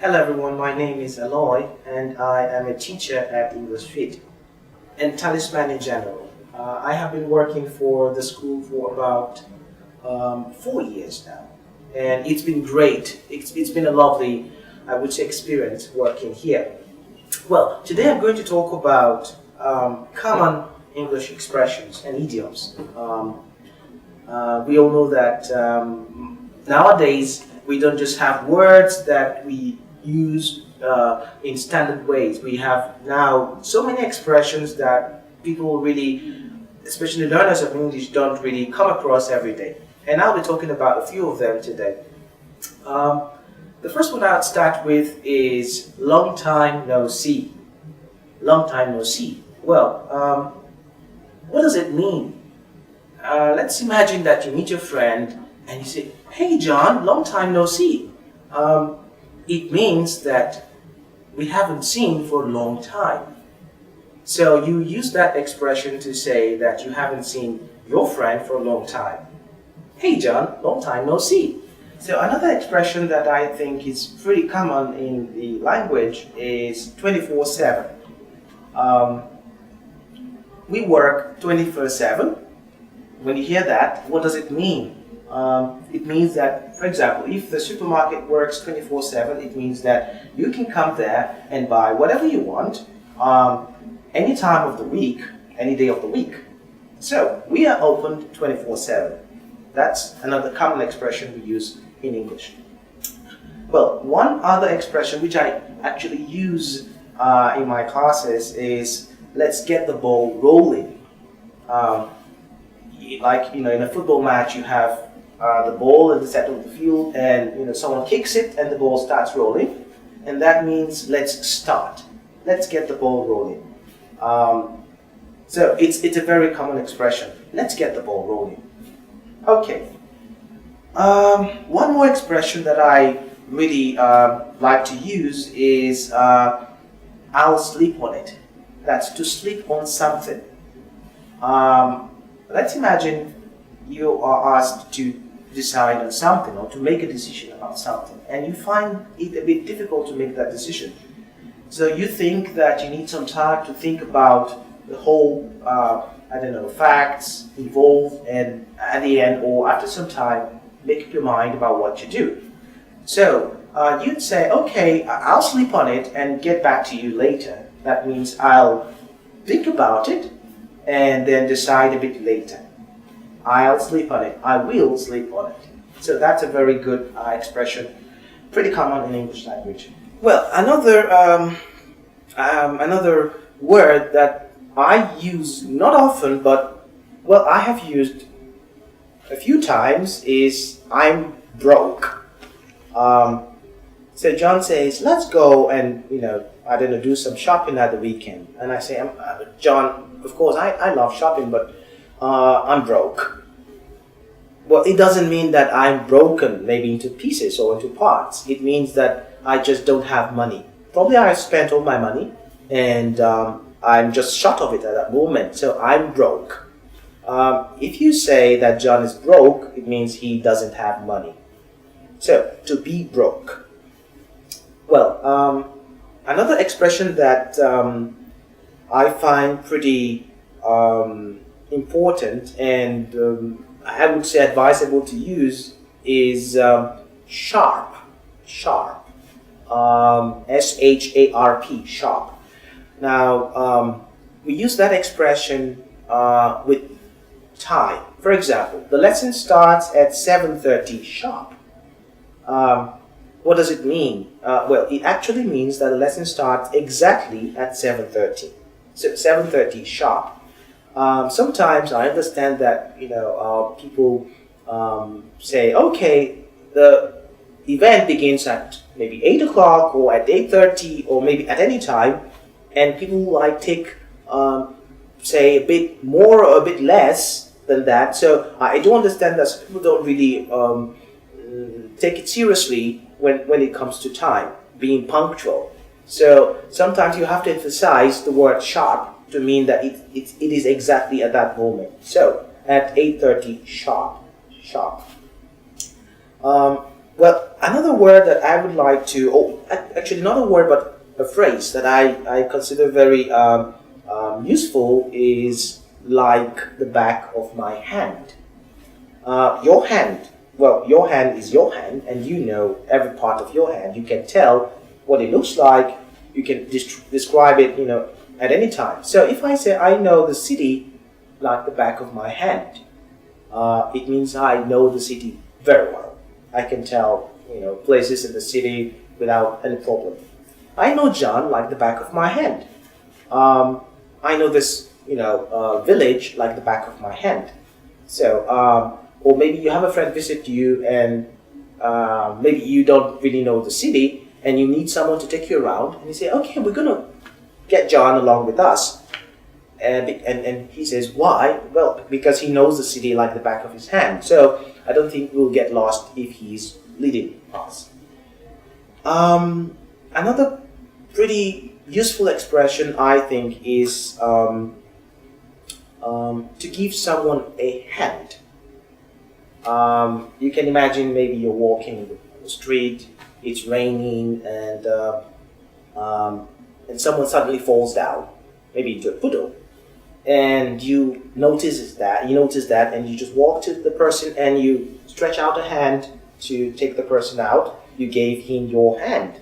Hello everyone, my name is Aloy and I am a teacher at English Fit and Talisman in general. I have been working for the school for about 4 years now, and it's been great. It's been a lovely, I would say, experience working here. Well, today I'm going to talk about common English expressions and idioms. We all know that nowadays we don't just have words that we use in standard ways. We have now so many expressions that people really, especially learners of English, don't really come across every day. And I'll be talking about a few of them today. The first one I'll start with is long time no see. Long time no see. Well, what does it mean? Let's imagine that you meet your friend and you say, "Hey John, long time no see." It means that we haven't seen for a long time. So you use that expression to say that you haven't seen your friend for a long time. "Hey John, long time no see." So another expression that I think is pretty common in the language is 24/7. We work 24/7. When you hear that, what does it mean? It means that, for example, if the supermarket works 24/7, it means that you can come there and buy whatever you want any time of the week, any day of the week. So we are open 24/7. That's another common expression we use in English. Well, one other expression which I actually use in my classes is "let's get the ball rolling." In a football match, you have the ball in the center of the field, and someone kicks it, and the ball starts rolling, and that means let's start. Let's get the ball rolling. So it's a very common expression. Let's get the ball rolling. Okay. One more expression that I really like to use is "I'll sleep on it." That's to sleep on something. Let's imagine you are asked to decide on something or to make a decision about something, and you find it a bit difficult to make that decision. So you think that you need some time to think about the whole, facts involved, and at the end or after some time, make up your mind about what you do. So you'd say, "Okay, I'll sleep on it and get back to you later." That means I'll think about it and then decide a bit later. I'll sleep on it. I will sleep on it. So that's a very good expression, pretty common in English language. Well, another word that I use not often, but I have used a few times is "I'm broke." So John says, "Let's go and do some shopping at the weekend." And I say, "John, of course I love shopping, but I'm broke." Well, it doesn't mean that I'm broken, maybe into pieces or into parts. It means that I just don't have money. Probably I spent all my money, and I'm just short of it at that moment. So I'm broke. If you say that John is broke, it means he doesn't have money. So to be broke. Well, another expression that I find pretty important and I would say advisable to use is sharp. Sharp. SHARP. Sharp. Now, we use that expression with time. For example, the lesson starts at 7:30 sharp. What does it mean? Well, it actually means that the lesson starts exactly at 7:30. So 7:30 sharp. Sometimes I understand that people say, "Okay, the event begins at maybe 8 o'clock or at 8:30 or maybe at any time," and people take say a bit more or a bit less than that. So I do understand that people don't really take it seriously when it comes to time, being punctual. So sometimes you have to emphasize the word sharp to mean that it is exactly at that moment. So at 8:30 sharp. Well, Another word that I would like to, actually not a word but a phrase that I consider very useful is like the back of my hand. Your hand, well, your hand is your hand, and you know every part of your hand. You can tell what it looks like. You can describe it, at any time. So if I say I know the city like the back of my hand, it means I know the city very well. I can tell, places in the city without any problem. I know John like the back of my hand. I know this, village like the back of my hand. So, or maybe you have a friend visit you, and maybe you don't really know the city, and you need someone to take you around, and you say, okay, we're gonna get John along with us. And he says, why? Well, because he knows the city like the back of his hand. So I don't think we'll get lost if he's leading us. Another pretty useful expression, I think, is to give someone a hand. You can imagine maybe you're walking the street, it's raining, and someone suddenly falls down, maybe into a puddle, and you notice that, and you just walk to the person and you stretch out a hand to take the person out. You gave him your hand.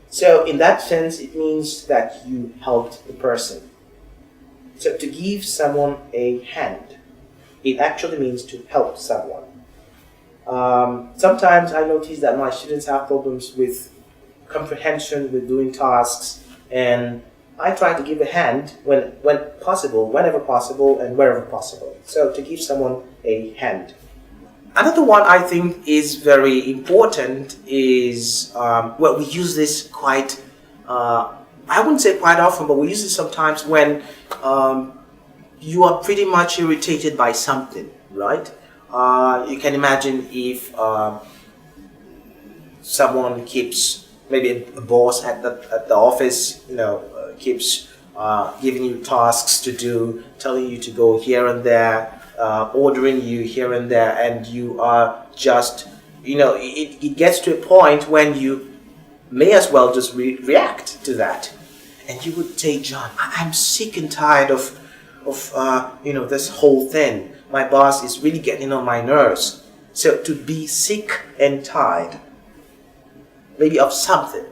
So in that sense, it means that you helped the person. So to give someone a hand, it actually means to help someone. Sometimes I notice that my students have problems with comprehension, with doing tasks, and I try to give a hand when possible, whenever possible, and wherever possible. So to give someone a hand. Another one I think is very important is, we use this quite, I wouldn't say quite often, but we use it sometimes when you are pretty much irritated by something, right? You can imagine if someone keeps, maybe a boss at the office, keeps giving you tasks to do, telling you to go here and there, ordering you here and there, and you are just, it gets to a point when you may as well just react to that. And you would say, John, I'm sick and tired of this whole thing. My boss is really getting on my nerves. So to be sick and tired, maybe of something.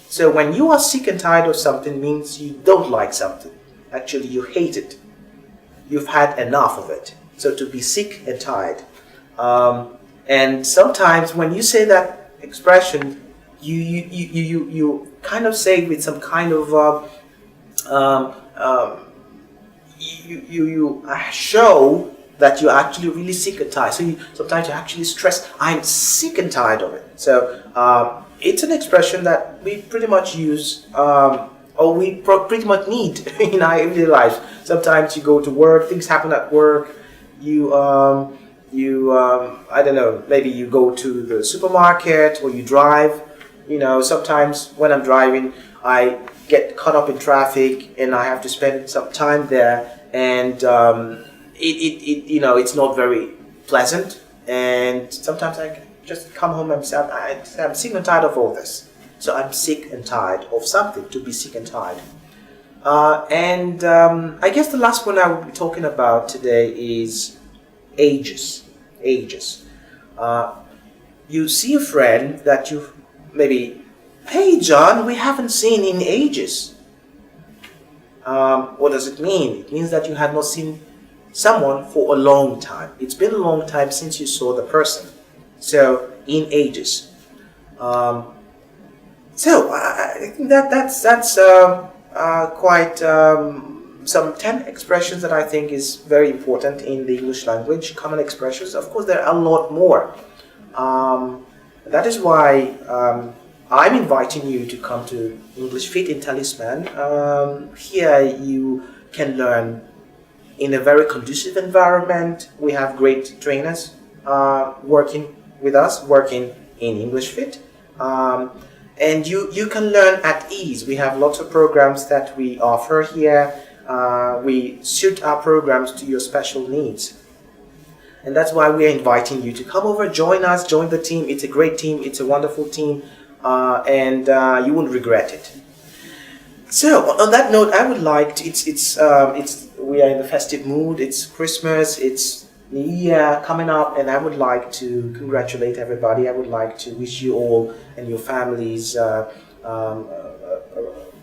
So when you are sick and tired of something, means you don't like something. Actually, you hate it. You've had enough of it. So to be sick and tired. And sometimes when you say that expression, you kind of say it with some kind of you show that you're actually really sick and tired. So sometimes you actually stress, I'm sick and tired of it. So it's an expression that we pretty much use, or we pretty much need in our everyday lives. Sometimes you go to work, things happen at work, I don't know, maybe you go to the supermarket or you drive. Sometimes when I'm driving, I get caught up in traffic and I have to spend some time there, and it's not very pleasant. And sometimes I just come home and say, I'm sick and tired of all this. So I'm sick and tired of something, to be sick and tired. I guess the last one I will be talking about today is ages. You see a friend that you maybe, hey John, we haven't seen in ages. What does it mean? It means that you have not seen someone for a long time. It's been a long time since you saw the person. So in ages. I think that's quite some 10 expressions that I think is very important in the English language, common expressions. Of course, there are a lot more. That is why I'm inviting you to come to English Fit in Talisman. Here you can learn in a very conducive environment. We have great trainers working with us, working in English Fit. And you can learn at ease. We have lots of programs that we offer here. We suit our programs to your special needs. And that's why we are inviting you to come over, join us, join the team. It's a great team, it's a wonderful team, and you won't regret it. So on that note, I would like to, we are in the festive mood. It's Christmas, it's New Year coming up, and I would like to congratulate everybody. I would like to wish you all and your families a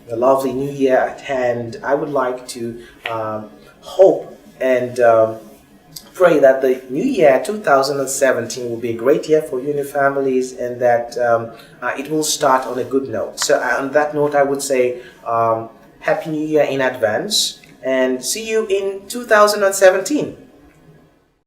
lovely New Year at hand. I would like to hope and pray that the New Year 2017 will be a great year for you and your families, and that it will start on a good note. So on that note, I would say Happy New Year in advance, and see you in 2017.